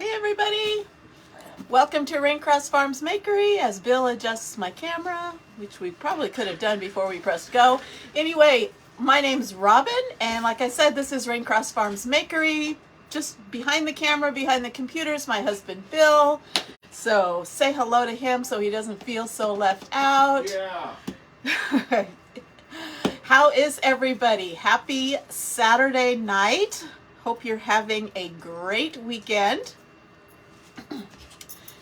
Hey everybody! Welcome to Raincross Farms Makery as Bill adjusts my camera, which we probably could have done before we pressed go. Anyway, my name's Robin, and like I said, this is Raincross Farms Makery. Just behind the camera, behind the computers, my husband Bill. So say hello to him so he doesn't feel so left out. Yeah. How is everybody? Happy Saturday night. Hope you're having a great weekend.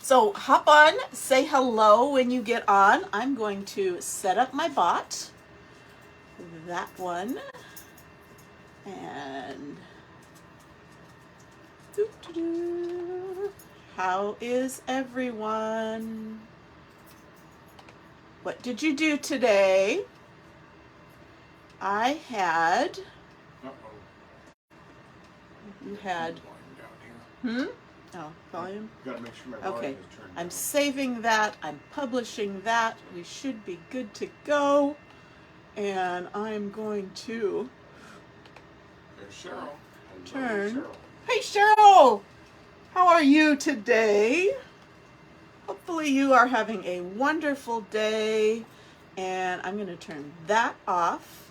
So hop on, say hello when you get on. I'm going to set up my bot. That one. And how is everyone? What did you do today? I had. You had. Oh, volume? Gotta make sure my volume Okay, is turned I'm down. saving that, I'm publishing that, we should be good to go, and I'm going to There's Cheryl. turn. Cheryl. Hey Cheryl! How are you today? Hopefully you are having a wonderful day, and I'm going to turn that off,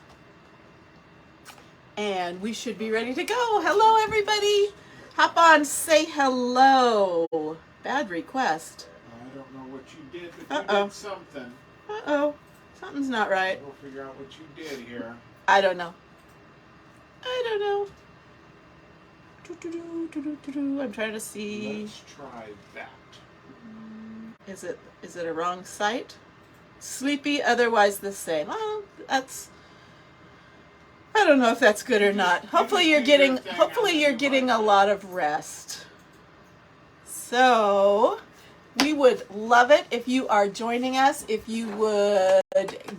and we should be ready to go. Hello everybody! Hop on, say hello. Bad request. I don't know what you did, but you Uh-oh. did something. Uh-oh. Something's not right. We'll figure out what you did here. I don't know. I'm trying to see. Let's try that. Is it a wrong site? Sleepy, otherwise the same. Oh, I don't know if that's good or not. Hopefully you're getting a lot of rest. So, we would love it if you are joining us. If you would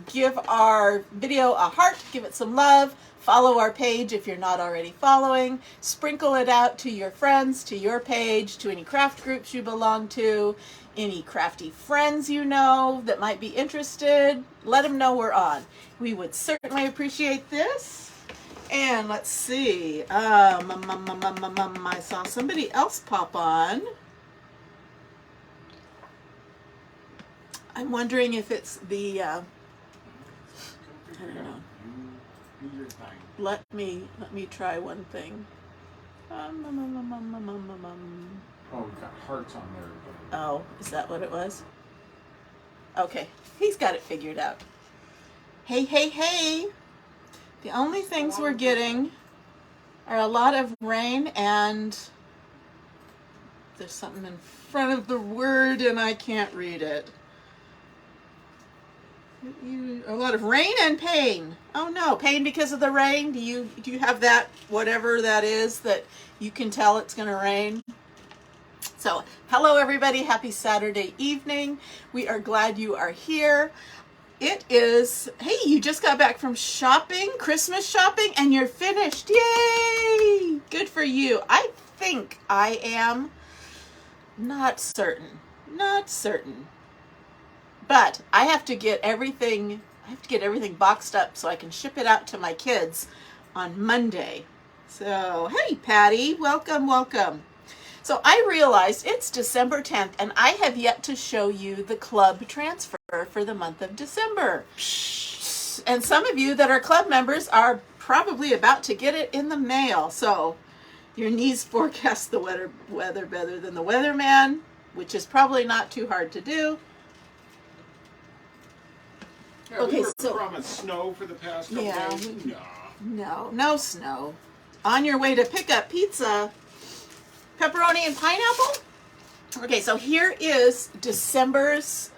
give our video a heart, give it some love, follow our page if you're not already following, sprinkle it out to your friends, to your page, to any craft groups you belong to, any crafty friends you know that might be interested. Let them know we're on. We would certainly appreciate this. And let's see, I saw somebody else pop on. I'm wondering if it's the, I don't know. You do your thing. Let me try one thing. Oh, we've got hearts on there. Oh, is that what it was? Okay, he's got it figured out. Hey. The only things we're getting are a lot of rain, and there's something in front of the word and I can't read it. A lot of rain and pain. Oh no, pain because of the rain. Do you have that, whatever that is, that you can tell it's going to rain? So, hello everybody. Happy Saturday evening. We are glad you are here. It is, hey, you just got back from shopping, Christmas shopping, and you're finished. Yay! Good for you. I think I am not certain. But I have to get everything boxed up so I can ship it out to my kids on Monday. So, hey Patty, welcome. So I realized it's December 10th and I have yet to show you the club transfer for the month of December. And some of you that are club members are probably about to get it in the mail. So your knees forecast the weather better than the weatherman, which is probably not too hard to do. Yeah, Okay, we were so promised snow for the past couple days. No snow. On your way to pick up pizza, pepperoni and pineapple? Okay, so here is December's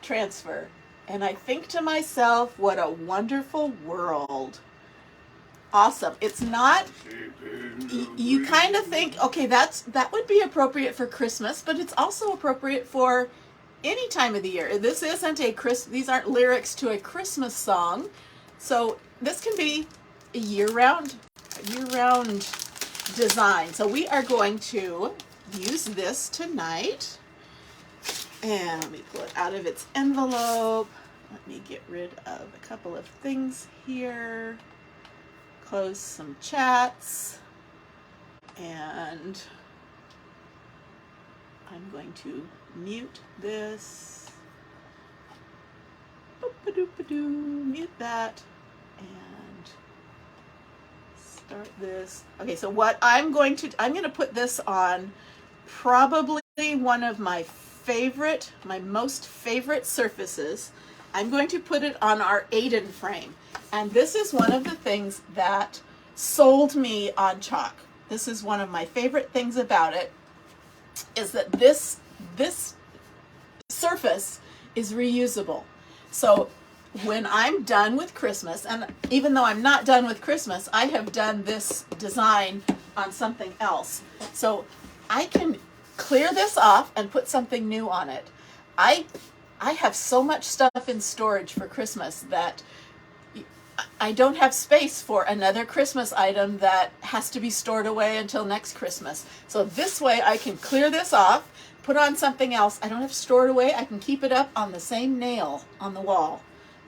transfer. And I think to myself, what a wonderful world. Awesome. It's not, you kind of think, okay, that would be appropriate for Christmas, but it's also appropriate for any time of the year. This isn't these aren't lyrics to a Christmas song. So this can be a year-round design. So we are going to use this tonight. And let me pull it out of its envelope. Let me get rid of a couple of things here. Close some chats. And I'm going to mute this. Boop-a-doop-a-doo. Mute that. And start this. Okay, so what I'm going to put this on probably one of my most favorite surfaces. I'm going to put it on our Aiden frame. And this is one of the things that sold me on chalk. This is one of my favorite things about it, is that this surface is reusable. So when I'm done with Christmas, and even though I'm not done with Christmas, I have done this design on something else. So I can clear this off and put something new on it. I have so much stuff in storage for Christmas that I don't have space for another Christmas item that has to be stored away until next Christmas. So this way I can clear this off, put on something else. I don't have to store it away. I can keep it up on the same nail on the wall.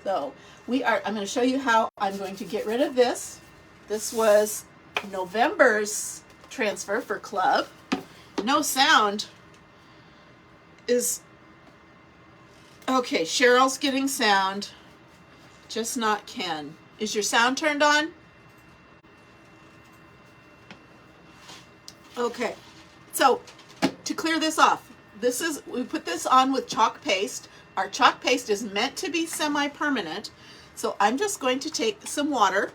So I'm going to show you how I'm going to get rid of this. This was November's transfer for Club. No sound is, okay, Cheryl's getting sound, just not Ken. Is your sound turned on? Okay, so to clear this off, we put this on with chalk paste. Our chalk paste is meant to be semi-permanent, so I'm just going to take some water.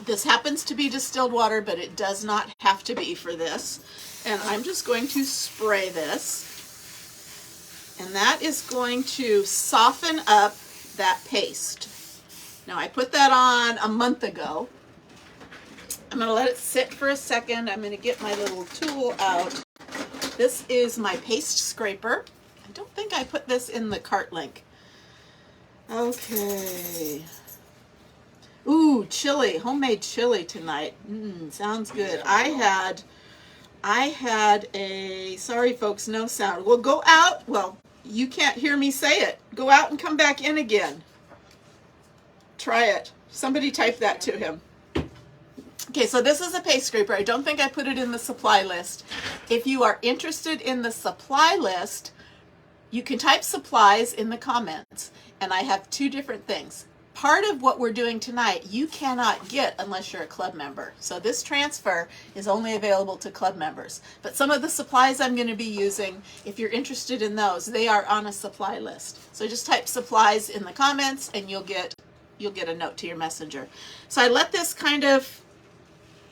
This happens to be distilled water, but it does not have to be for this. And I'm just going to spray this. And that is going to soften up that paste. Now I put that on a month ago. I'm going to let it sit for a second. I'm going to get my little tool out. This is my paste scraper. I don't think I put this in the cart link. Okay. Ooh, chili, homemade chili tonight. Sounds good. I had a, sorry folks, no sound. Well, go out. Well, you can't hear me say it. Go out and come back in again. Try it. Somebody type that to him. Okay, so this is a paste scraper. I don't think I put it in the supply list. If you are interested in the supply list, you can type supplies in the comments. And I have two different things. Part of what we're doing tonight, you cannot get unless you're a club member. So this transfer is only available to club members. But some of the supplies I'm going to be using, if you're interested in those, they are on a supply list. So just type supplies in the comments and you'll get a note to your messenger. So I let this kind of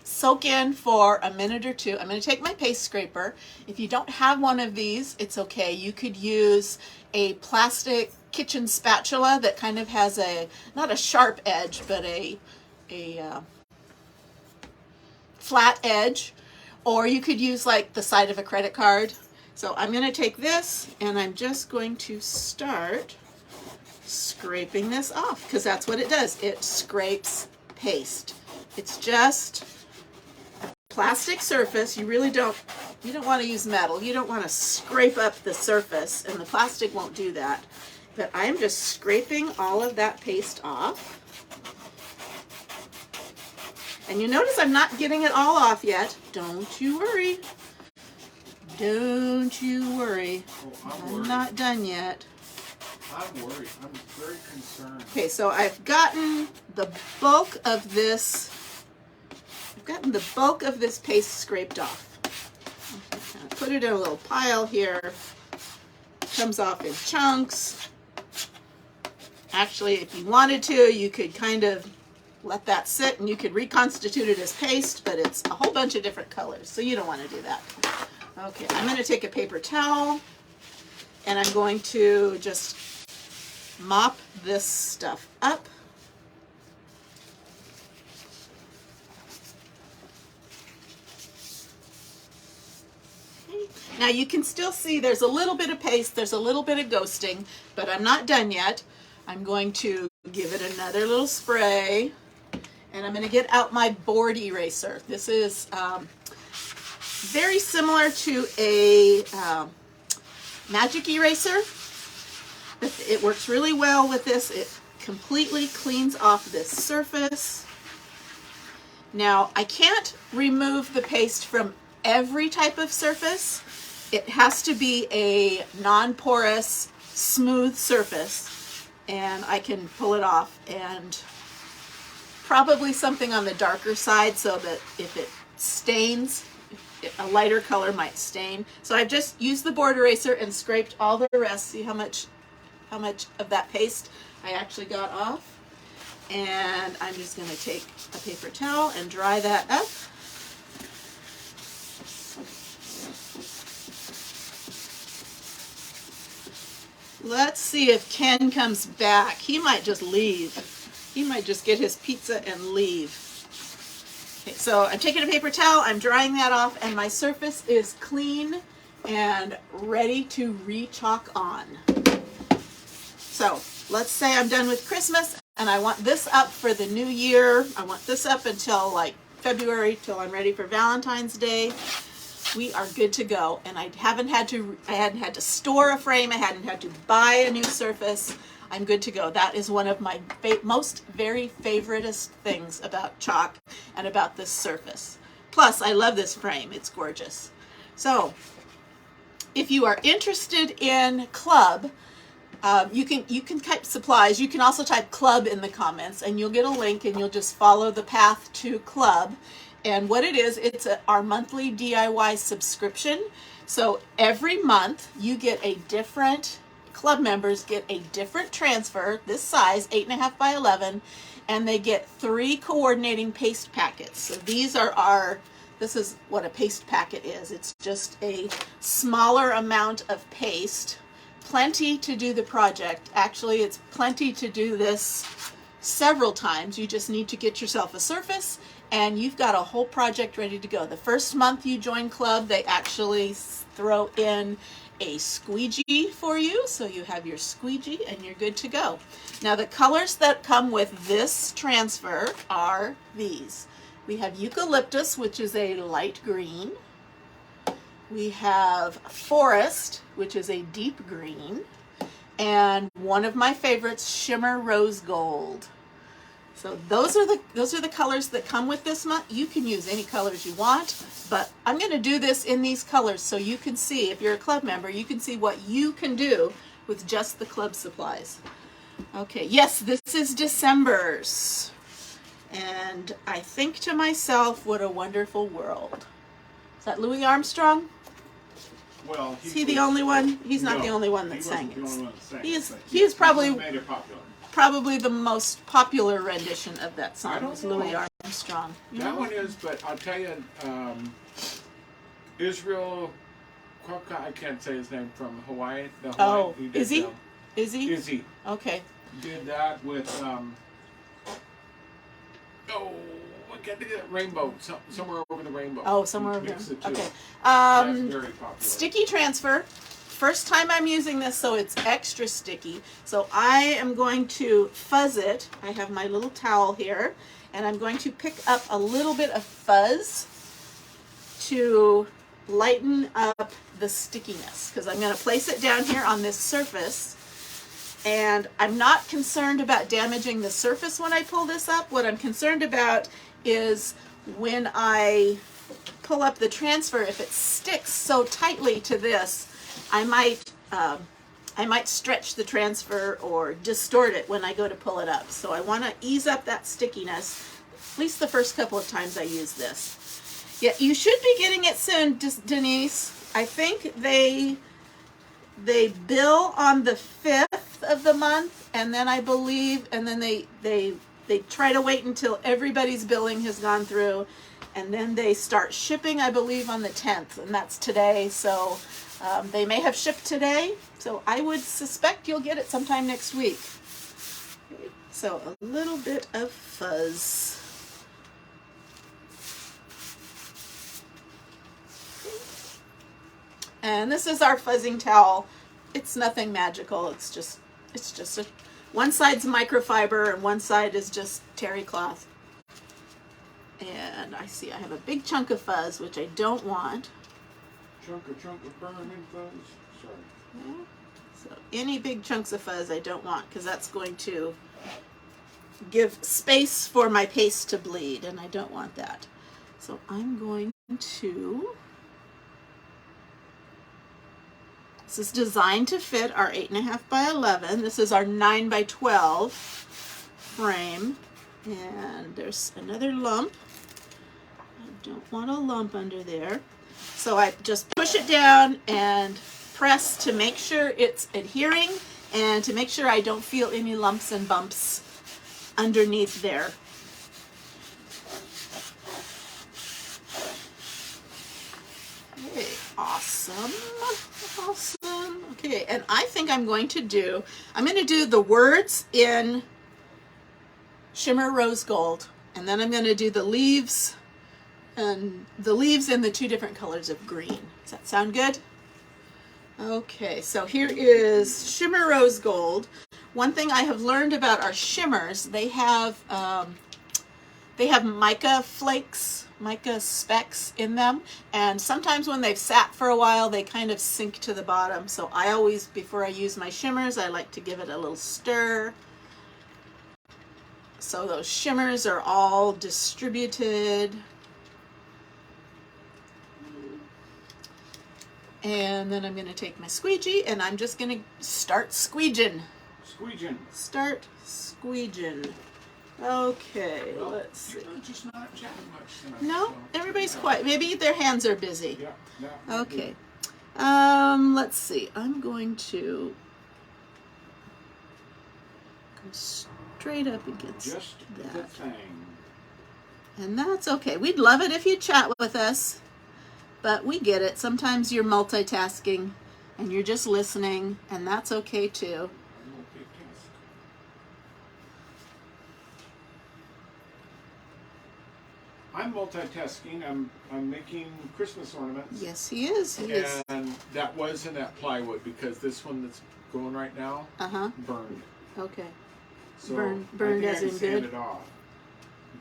soak in for a minute or two. I'm going to take my paste scraper. If you don't have one of these, it's okay. You could use a plastic kitchen spatula that kind of has a, not a sharp edge, but a flat edge, or you could use like the side of a credit card. So I'm going to take this and I'm just going to start scraping this off, because that's what it does. It scrapes paste. It's just a plastic surface. You don't want to use metal. You don't want to scrape up the surface, and the plastic won't do that. But I'm just scraping all of that paste off. And you notice I'm not getting it all off yet. Don't you worry. Don't you worry. Oh, I'm not done yet. I'm worried. I'm very concerned. Okay, so I've gotten the bulk of this. Paste scraped off. Put it in a little pile here. Comes off in chunks. Actually, if you wanted to, you could kind of let that sit and you could reconstitute it as paste, but it's a whole bunch of different colors, so you don't want to do that. Okay, I'm going to take a paper towel and I'm going to just mop this stuff up. Now you can still see there's a little bit of paste, there's a little bit of ghosting, but I'm not done yet. I'm going to give it another little spray, and I'm going to get out my board eraser. This is very similar to a magic eraser. It works really well with this. It completely cleans off this surface. Now, I can't remove the paste from every type of surface, It has to be a non-porous, smooth surface, and I can pull it off, and probably something on the darker side so that if it stains, a lighter color might stain. So I've just used the board eraser and scraped all the rest. See how much of that paste I actually got off. And I'm just going to take a paper towel and dry that up. Let's see if Ken comes back. He might just leave. He might just get his pizza and leave. Okay, so I'm taking a paper towel, I'm drying that off, and my surface is clean and ready to re-chalk on. So let's say I'm done with Christmas and I want this up for the new year. I want this up until like February, till I'm ready for Valentine's Day. We are good to go, and I hadn't had to store a frame, I hadn't had to buy a new surface. I'm good to go. That is one of my very favoriteest things about chalk and about this surface. Plus, I love this frame. It's gorgeous. So, if you are interested in club, you can type supplies. You can also type club in the comments, and you'll get a link, and you'll just follow the path to club. And what it is, it's our monthly DIY subscription. So every month you get a different, club members get a different transfer, this size, 8.5 by 11, and they get 3 coordinating paste packets. So these are this is what a paste packet is. It's just a smaller amount of paste, plenty to do the project. Actually, it's plenty to do this several times. You just need to get yourself a surface, and you've got a whole project ready to go. The first month you join club, they actually throw in a squeegee for you, so you have your squeegee and you're good to go. Now the colors that come with this transfer are these. We have eucalyptus, which is a light green. We have forest, which is a deep green. And one of my favorites, shimmer rose gold. So those are the colors that come with this month. You can use any colors you want, but I'm going to do this in these colors so you can see, if you're a club member, you can see what you can do with just the club supplies. Okay, yes, this is December's. And I think to myself, what a wonderful world. Is that Louis Armstrong? Well, Is he the only one? He's not the only one that sang it. He is probably made it popular. Probably the most popular rendition of that song is Louis know. Armstrong. That one is, but I'll tell you, Israel, I can't say his name, from Hawaii. Oh, is he? Is he? Izzy Okay. did that with, I can't think of that, Rainbow, somewhere over the rainbow. Oh, somewhere over Mix there. the two. Okay. That's very popular. Sticky transfer. First time I'm using this, so it's extra sticky. So I am going to fuzz it. I have my little towel here, and I'm going to pick up a little bit of fuzz to lighten up the stickiness, because I'm going to place it down here on this surface. And I'm not concerned about damaging the surface when I pull this up. What I'm concerned about is when I pull up the transfer, if it sticks so tightly to this, I might stretch the transfer or distort it when I go to pull it up. So I want to ease up that stickiness, at least the first couple of times I use this. Yeah, you should be getting it soon, Denise. I think they bill on the 5th of the month, and then I believe, and then they try to wait until everybody's billing has gone through, and then they start shipping, I believe, on the 10th, and that's today. So they may have shipped today, so I would suspect you'll get it sometime next week. So a little bit of fuzz. And this is our fuzzing towel. It's nothing magical. It's just one side's microfiber and one side is just terry cloth. And I see I have a big chunk of fuzz, which I don't want. Chunk of burning fuzz. Sorry. So any big chunks of fuzz I don't want, because that's going to give space for my paste to bleed, and I don't want that. So I'm going to This is designed to fit our 8.5 by 11. This is our 9 by 12 frame. And there's another lump. I don't want a lump under there. So I just push it down and press to make sure it's adhering and to make sure I don't feel any lumps and bumps underneath there. Okay, awesome. Awesome. Okay, and I think I'm going to do the words in Shimmer Rose Gold, and then I'm going to do the leaves in the two different colors of green. Does that sound good? Okay, so here is Shimmer Rose Gold. One thing I have learned about our shimmers, they have mica flakes, mica specks in them, and sometimes when they've sat for a while they kind of sink to the bottom. So I always, before I use my shimmers, I like to give it a little stir so those shimmers are all distributed. And then I'm going to take my squeegee and I'm just going to start squeeging. Start squeeging. Okay, well, let's see. You're just not chatting much tonight. No, so. everybody's quiet. Maybe their hands are busy. Yeah. Okay. Let's see. I'm going to go straight up against Just the that. thing. And that's okay. We'd love it if you chat with us, but we get it. Sometimes you're multitasking and you're just listening, and that's okay too. I'm multitasking. I'm making Christmas ornaments. Yes, he is. He is. And that was in that plywood because this one that's going right now burned. Okay. So Burned I as think in I sanded good? it off.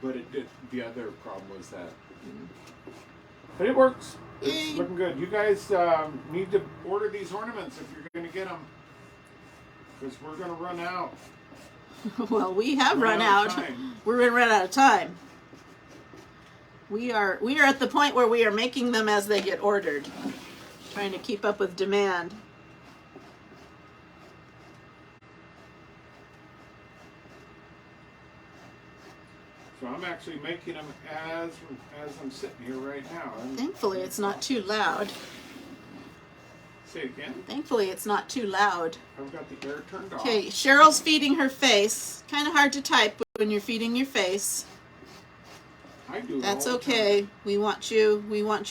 But it did. The other problem was that. But it works. It's Yay. looking good. You guys need to order these ornaments if you're going to get them, because we're going to run out. Well, we have run out of out. time. We're going to run out of time. We are at the point where we are making them as they get ordered, trying to keep up with demand. So I'm actually making them as I'm sitting here right now. Thankfully, it's not too loud. Say it again. Thankfully, it's not too loud. I've got the air turned off. Okay, Cheryl's feeding her face. Kind of hard to type when you're feeding your face. I do. That's all the okay. time. We want you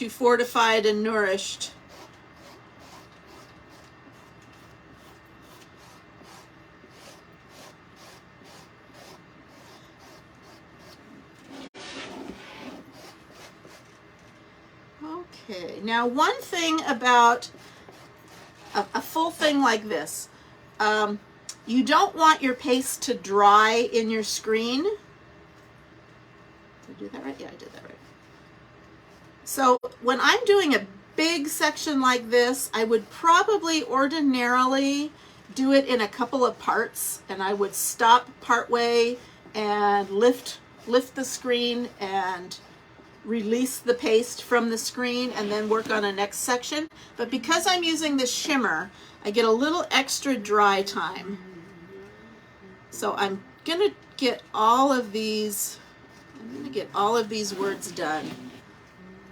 fortified and nourished. Okay, now one thing about a full thing like this, you don't want your paste to dry in your screen. Did I do that right? Yeah, I did that right. So when I'm doing a big section like this, I would probably ordinarily do it in a couple of parts, and I would stop partway and lift the screen and release the paste from the screen and then work on a next section. But because I'm using the shimmer, I get a little extra dry time. So I'm gonna get all of these words done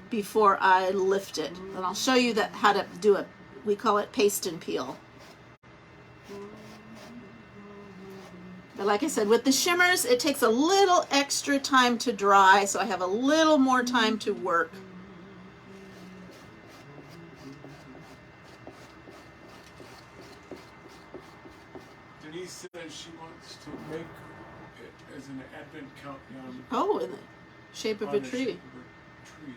before I lift it. And I'll show you how to do it. We call it paste and peel. But like I said, with the shimmers, it takes a little extra time to dry, so I have a little more time to work. Denise says she wants to make it as an Advent countdown. Oh, in the shape of on a the tree. shape of a tree.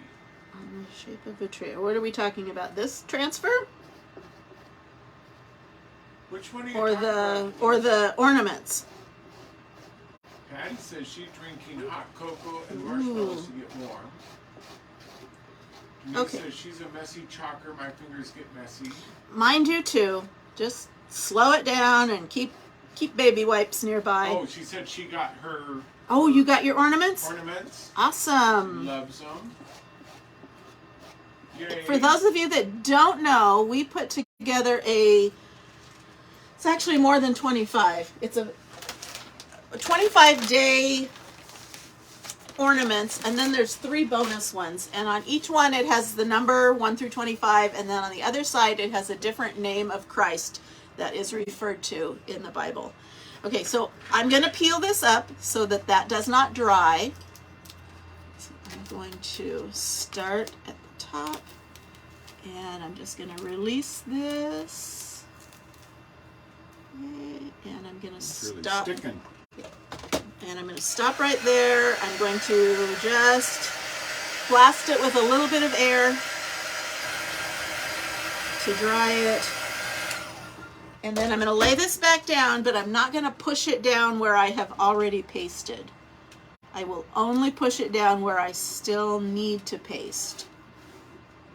On the shape of a tree. What are we talking about? This transfer? Which one are you Or talking about? or the ornaments? Patty says she's drinking hot cocoa and marshmallows to get warm. Denise Okay. says she's a messy chalker. My fingers get messy. Mine do too. Just slow it down and keep baby wipes nearby. Oh, she said she got her Oh, you got your ornaments? ornaments. Awesome. Loves them. Yay. For those of you that don't know, we put together it's actually more than 25. It's a 25-day ornaments, and then there's 3 bonus ones, and on each one it has the number 1 through 25, and then on the other side it has a different name of Christ that is referred to in the Bible. Okay, so I'm going to peel this up so that that does not dry. So I'm going to start at the top, and I'm just going to release this, and I'm going to stop. Really sticking. And I'm going to stop right there. I'm going to just blast it with a little bit of air to dry it. And then I'm going to lay this back down, but I'm not going to push it down where I have already pasted. I will only push it down where I still need to paste.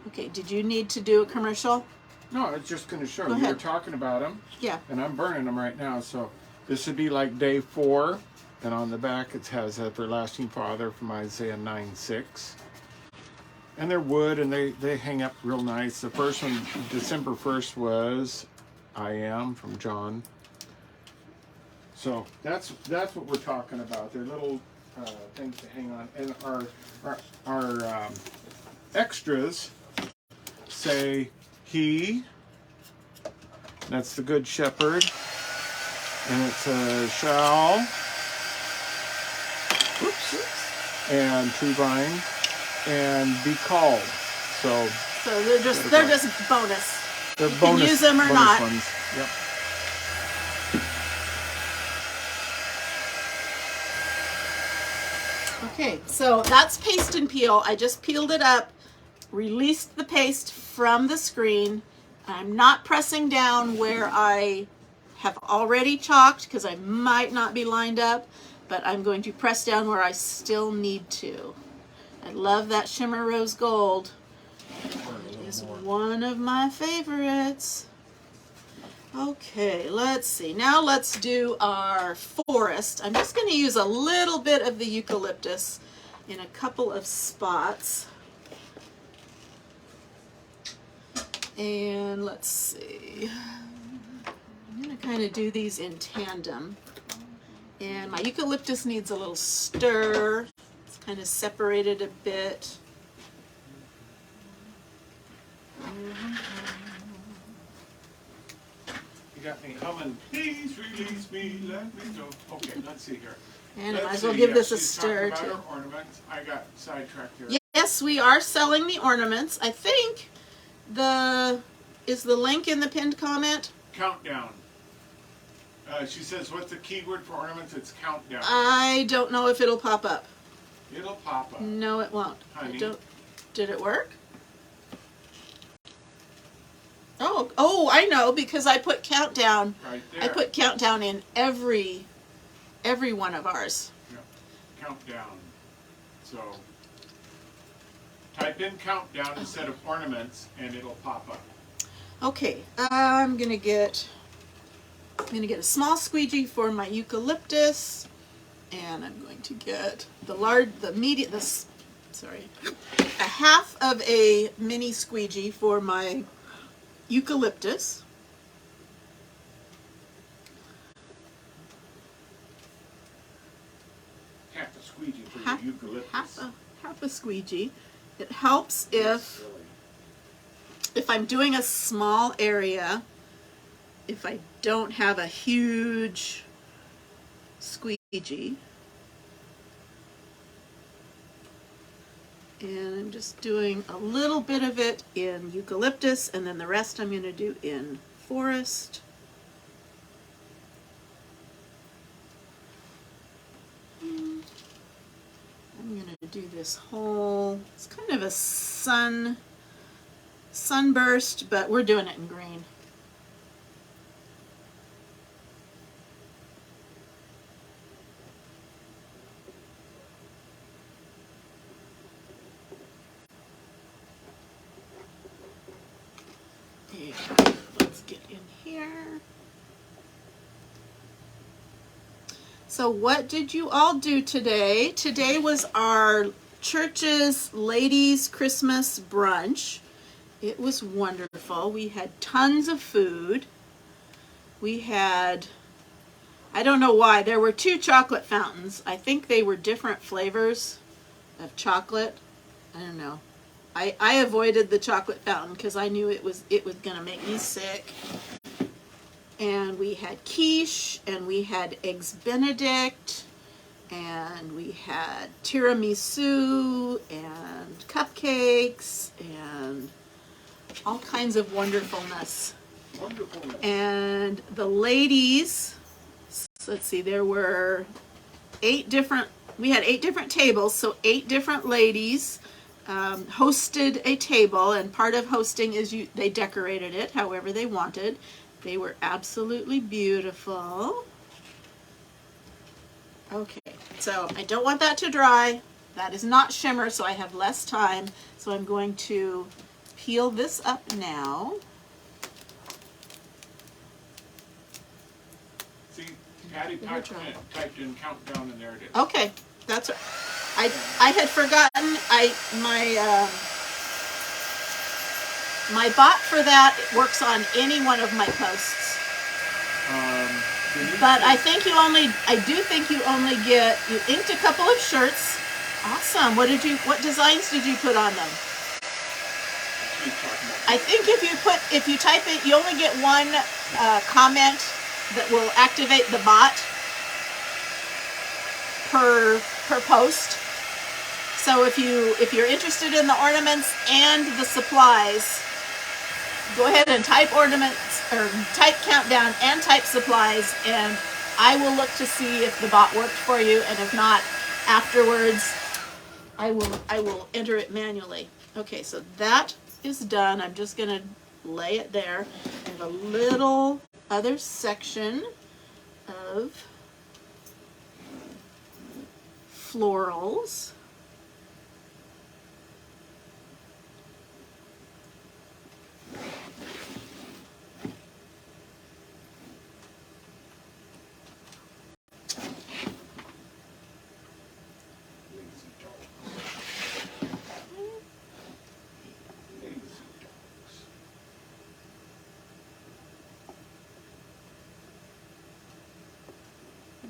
Okay, did you need to do a commercial? No, I was just going to show Go you. ahead. We're talking about them. Yeah. And I'm burning them right now. So this would be like day 4. And on the back it has Everlasting Father from Isaiah 9:6. And they're wood, and they hang up real nice. The first one, December 1st, was I Am from John. So that's what we're talking about. They're little things to hang on. And our extras say He. That's the Good Shepherd. And it says shall. Oops. And True Vine. And Be Called. So they're just bonus. They're you bonus, can use them or bonus not. Ones. Yep. Okay, so that's paste and peel. I just peeled it up, released the paste from the screen. I'm not pressing down where I have already chalked because I might not be lined up, but I'm going to press down where I still need to. I love that shimmer rose gold. It is one of my favorites. Okay, let's see. Now let's do our forest. I'm just going to use a little bit of the eucalyptus in a couple of spots. And let's see. I'm going to kind of do these in tandem. And my eucalyptus needs a little stir. It's kind of separated a bit. You got me humming, please release me, let me go. Okay, let's see here. And I might as well give this a stir too. too. Ornaments. I got sidetracked here. Yes, we are selling the ornaments. I think is the link in the pinned comment? Countdown. She says, what's the keyword for ornaments? It's countdown. I don't know if it'll pop up. It'll pop up. No, it won't. Honey. Did it work? Oh, I know, because I put countdown. Right there. I put countdown in every one of ours. Yeah. Countdown. So type in countdown instead of ornaments, and it'll pop up. Okay, I'm gonna get a small squeegee for my eucalyptus, and I'm going to get a half of a mini squeegee for my eucalyptus. Half a squeegee for your eucalyptus. Half a squeegee. It helps if I'm doing a small area, if I don't have a huge squeegee. And I'm just doing a little bit of it in eucalyptus, and then the rest I'm going to do in forest. I'm going to do this whole, it's kind of a sunburst, but we're doing it in green. Let's get in here. So what did you all do today? Today was our church's ladies' Christmas brunch, It was wonderful. We had tons of food. We had, I don't know why, there were 2 chocolate fountains. I think they were different flavors of chocolate. I don't know. I avoided the chocolate fountain because I knew it was gonna make me sick. And we had quiche, and we had eggs Benedict, and we had tiramisu, and cupcakes, and all kinds of wonderfulness. Wonderful. And the ladies, let's see, there were 8 different, we had 8 different tables, so 8 different ladies hosted a table, and part of hosting is they decorated it however they wanted. They were absolutely beautiful. Okay, so I don't want that to dry. That is not shimmer, so I have less time. So I'm going to peel this up now. See, Patty typed in countdown, and there it is. Okay, that's I had forgotten. My bot for that works on any one of my posts. But I do think you only get, you inked a couple of shirts. Awesome. What designs did you put on them? I think if you type it, you only get 1 comment that will activate the bot per post. So if you're interested in the ornaments and the supplies, go ahead and type ornaments or type countdown and type supplies, and I will look to see if the bot worked for you, and if not, afterwards I will enter it manually. Okay, so that is done. I'm just gonna lay it there. I have a little other section of florals.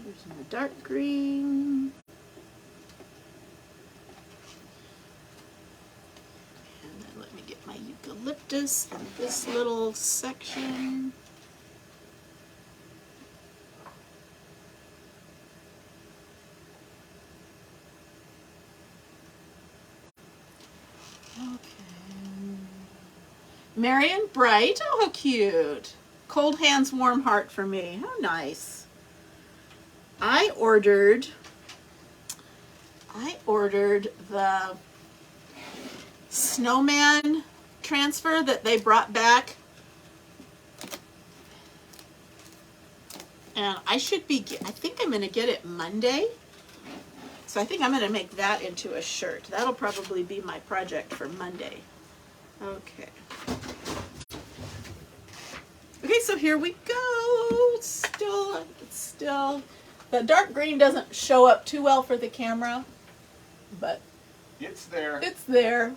There's my dark green. And then let me get my eucalyptus in this little section. Okay. Marion Bright. Oh, how cute. Cold hands, warm heart for me. How nice. I ordered the snowman transfer that they brought back, and I think I'm going to get it Monday, so I think I'm going to make that into a shirt. That'll probably be my project for Monday. Okay, so here we go. It's still the dark green doesn't show up too well for the camera, but it's there. It's there.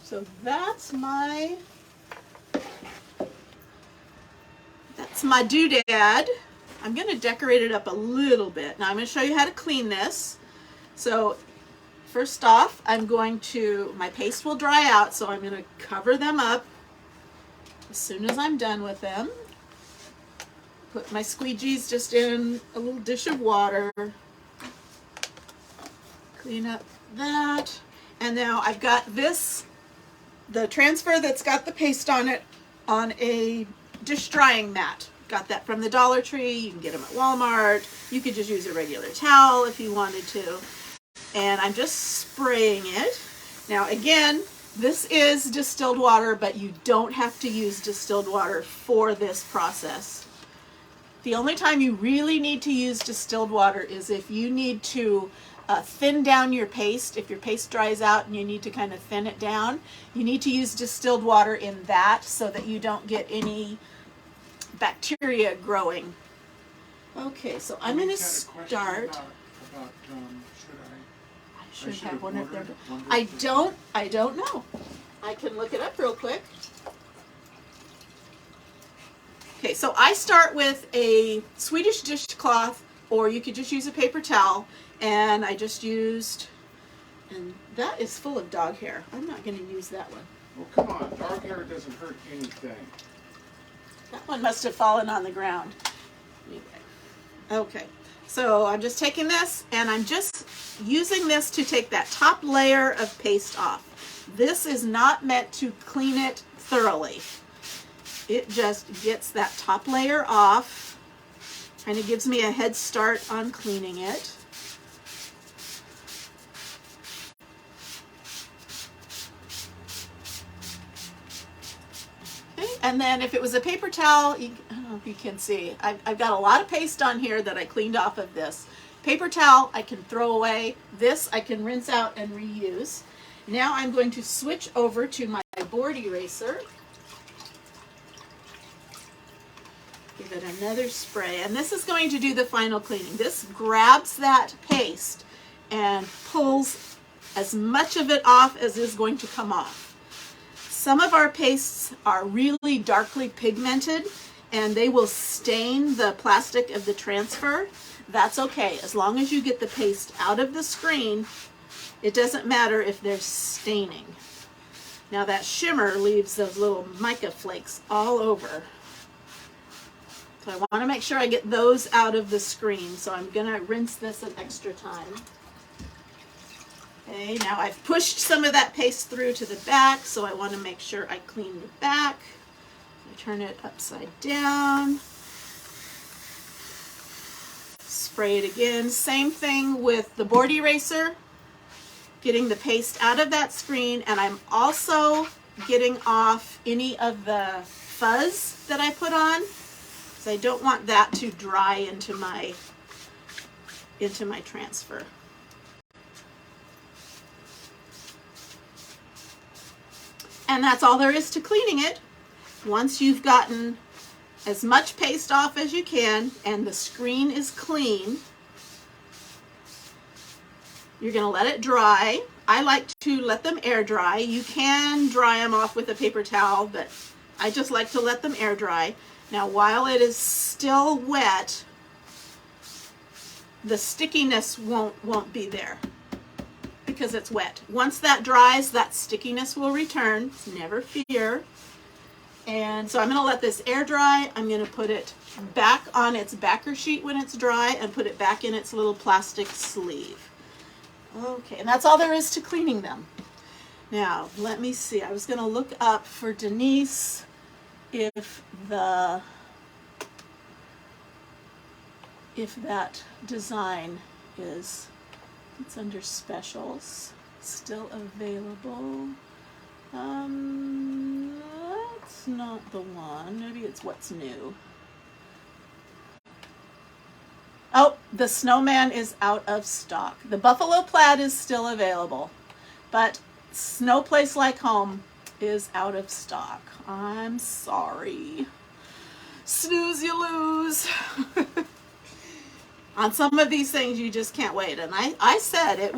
So that's my doodad. I'm going to decorate it up a little bit. Now I'm going to show you how to clean this. So first off, my paste will dry out, so I'm going to cover them up as soon as I'm done with them. Put my squeegees just in a little dish of water. Clean up that. And now I've got the transfer that's got the paste on it, on a dish drying mat. Got that from the Dollar Tree. You can get them at Walmart. You could just use a regular towel if you wanted to. And I'm just spraying it. Now again, this is distilled water, but you don't have to use distilled water for this process. The only time you really need to use distilled water is if you need to thin down your paste. If your paste dries out and you need to kind of thin it down, you need to use distilled water in that so that you don't get any bacteria growing. Okay, so I'm going to start. I should have one of them. I don't know. I can look it up real quick. Okay, so I start with a Swedish dishcloth, or you could just use a paper towel, and I just used, and that is full of dog hair. I'm not going to use that one. Well, come on, dog hair doesn't hurt anything. That one must have fallen on the ground. Anyway. Okay, so I'm just taking this, and I'm just using this to take that top layer of paste off. This is not meant to clean it thoroughly. It just gets that top layer off, kind of gives me a head start on cleaning it. Okay, and then if it was a paper towel, I don't know if you can see, I've got a lot of paste on here that I cleaned off of this. Paper towel I can throw away. This I can rinse out and reuse. Now I'm going to switch over to my board eraser. Give it another spray, and this is going to do the final cleaning. This grabs that paste and pulls as much of it off as is going to come off. Some of our pastes are really darkly pigmented, and they will stain the plastic of the transfer. That's okay. As long as you get the paste out of the screen, it doesn't matter if there's staining. Now that shimmer leaves those little mica flakes all over. So I want to make sure I get those out of the screen. So I'm going to rinse this an extra time. Okay, now I've pushed some of that paste through to the back, so I want to make sure I clean the back. I turn it upside down. Spray it again. Same thing with the board eraser. Getting the paste out of that screen, and I'm also getting off any of the fuzz that I put on, because I don't want that to dry into my transfer. And that's all there is to cleaning it. Once you've gotten as much paste off as you can and the screen is clean, you're going to let it dry. I like to let them air dry. You can dry them off with a paper towel, but I just like to let them air dry. Now, while it is still wet, the stickiness won't be there because it's wet. Once that dries, that stickiness will return. Never fear. And so I'm going to let this air dry. I'm going to put it back on its backer sheet when it's dry and put it back in its little plastic sleeve. Okay, and that's all there is to cleaning them. Now, let me see. I was going to look up for Denise if that design is, it's under specials, still available. That's not the one. Maybe it's what's new. Oh, the snowman is out of stock. The buffalo plaid is still available, but Snow Place Like Home is out of stock. I'm sorry. Snooze, you lose. On some of these things, you just can't wait. And I said it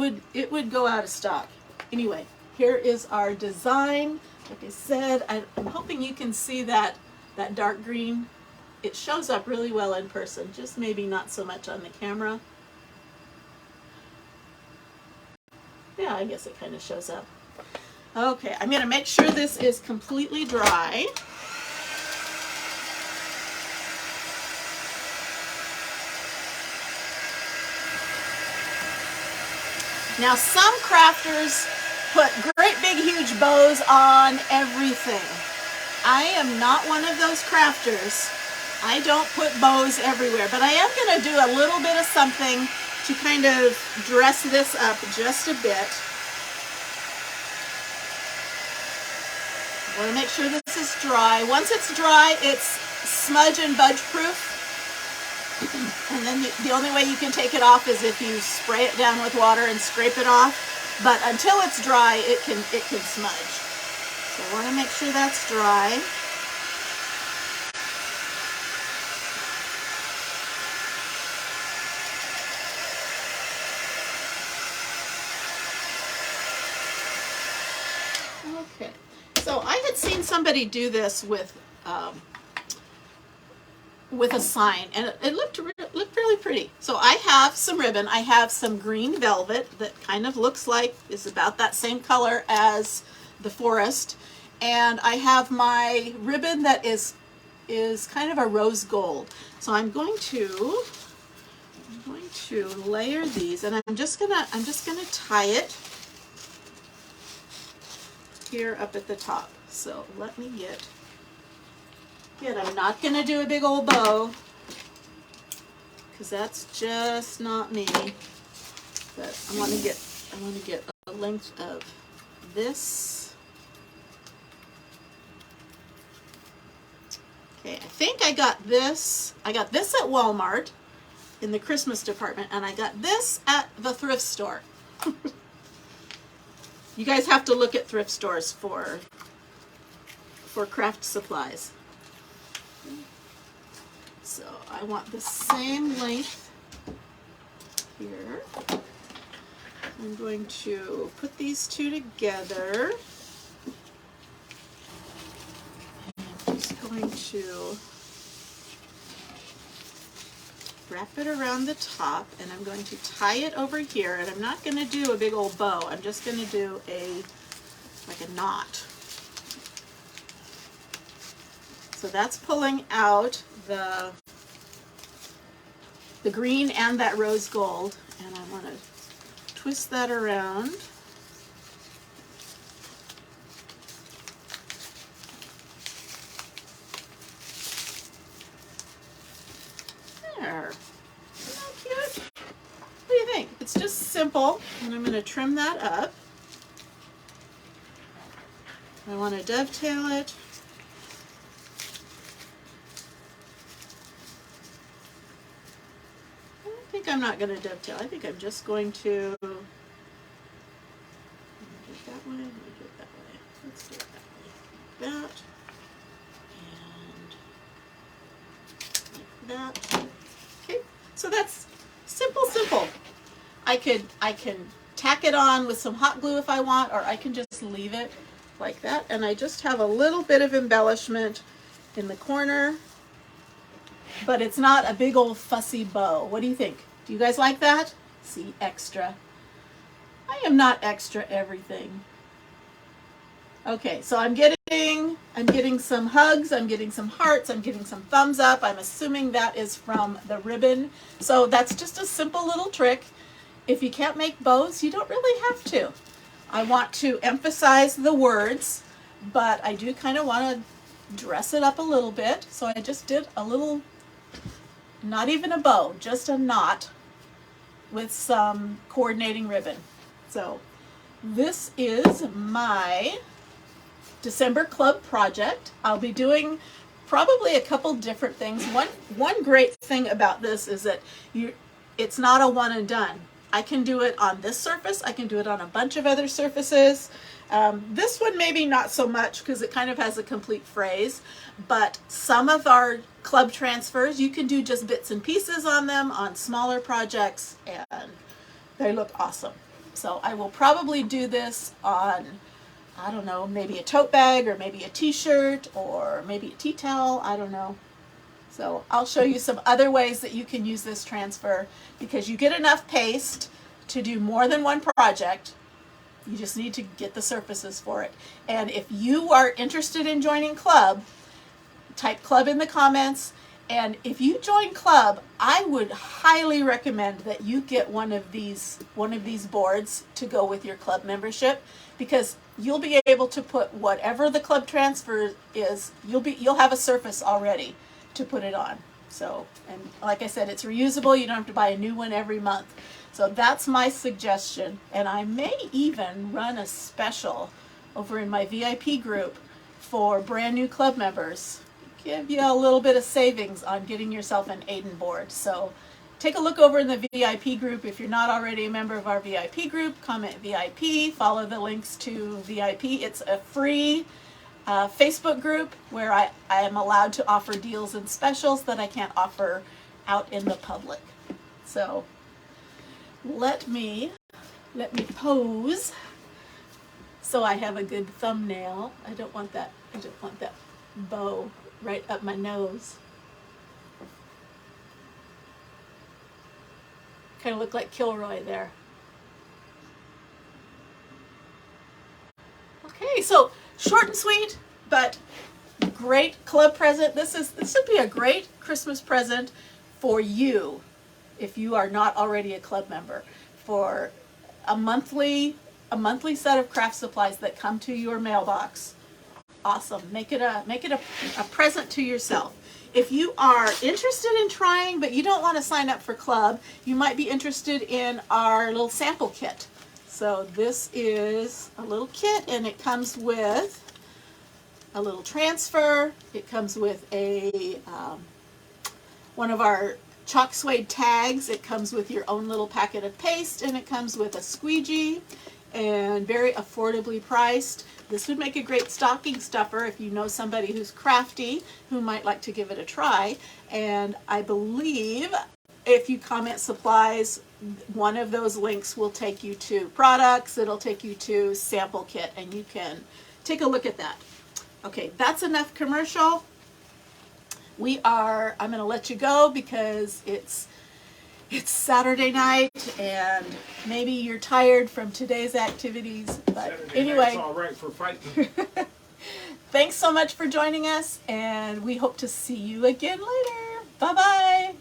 would go out of stock. Anyway, here is our design. Like I said, I'm hoping you can see that dark green. It shows up really well in person, just maybe not so much on the camera. Yeah, I guess it kind of shows up. Okay, I'm going to make sure this is completely dry. Now, some crafters put great big huge bows on everything. I am not one of those crafters. I don't put bows everywhere, but I am going to do a little bit of something to kind of dress this up just a bit. I want to make sure this is dry. Once it's dry, it's smudge and budge proof. And then the only way you can take it off is if you spray it down with water and scrape it off. But until it's dry, it can smudge. So I want to make sure that's dry. Okay, so I had seen somebody do this with with a sign, and it looked really pretty. So I have some ribbon. I have some green velvet that kind of looks like is about that same color as the forest, and I have my ribbon that is kind of a rose gold. So I'm going to layer these, and I'm just gonna tie it here up at the top. So let me get. I'm not going to do a big old bow because that's just not me. But I want to get a length of this. Okay, I think I got this. I got this at Walmart in the Christmas department, and I got this at the thrift store. You guys have to look at thrift stores for craft supplies. So I want the same length here. I'm going to put these two together. I'm just going to wrap it around the top, and I'm going to tie it over here, and I'm not going to do a big old bow. I'm just going to do like a knot. So that's pulling out the green and that rose gold, and I want to twist that around. There. Isn't that cute? What do you think? It's just simple, and I'm going to trim that up. I want to dovetail it. I'm not going to dovetail. I think I'm just going to do it that way. Let me do it that way. Let's do it that way. Like that. And like that. Okay. So that's simple. I can tack it on with some hot glue if I want, or I can just leave it like that. And I just have a little bit of embellishment in the corner, but it's not a big old fussy bow. What do you think? Do you guys like that? See, extra. I am not extra everything. Okay, so I'm getting some hugs, I'm getting some hearts, I'm getting some thumbs up. I'm assuming that is from the ribbon. So that's just a simple little trick. If you can't make bows, you don't really have to. I want to emphasize the words, but I do kind of want to dress it up a little bit. So I just did a little, not even a bow, just a knot with some coordinating ribbon. So this is my December club project. I'll be doing probably a couple different things. One great thing about this is that it's not a one and done. I can do it on this surface. I can do it on a bunch of other surfaces. This one maybe not so much because it kind of has a complete phrase, but some of our club transfers, you can do just bits and pieces on them on smaller projects, and they look awesome. So I will probably do this on, I don't know, maybe a tote bag or maybe a t-shirt or maybe a tea towel, I don't know. So I'll show you some other ways that you can use this transfer, because you get enough paste to do more than one project. You just need to get the surfaces for it. And if you are interested in joining club, type club in the comments. And if you join club, I would highly recommend that you get one of these boards to go with your club membership, because you'll be able to put whatever the club transfer is, you'll have a surface already to put it on. So, and like I said, it's reusable. You don't have to buy a new one every month. So that's my suggestion. And I may even run a special over in my VIP group for brand new club members. Give you a little bit of savings on getting yourself an Aiden board. So take a look over in the VIP group. If you're not already a member of our VIP group, comment VIP, follow the links to VIP. It's a free Facebook group where I am allowed to offer deals and specials that I can't offer out in the public. So let me pose so I have a good thumbnail. I don't want that bow right up my nose. Kind of look like Kilroy there. Okay, so short and sweet, but great club present. This would be a great Christmas present for you if you are not already a club member, for a monthly set of craft supplies that come to your mailbox. Awesome. Make it a present to yourself. If you are interested in trying but you don't want to sign up for club, you might be interested in our little sample kit. So this is a little kit, and it comes with a little transfer. It comes with a one of our chalk suede tags. It comes with your own little packet of paste, and it comes with a squeegee, and very affordably priced. This would make a great stocking stuffer if you know somebody who's crafty who might like to give it a try. And I believe if you comment supplies, one of those links will take you to products, it'll take you to sample kit, and you can take a look at that. Okay, that's enough commercial. I'm going to let you go because it's Saturday night and maybe you're tired from today's activities. But Saturday anyway, night's all right for fighting. thanks so much for joining us, and we hope to see you again later. Bye-bye.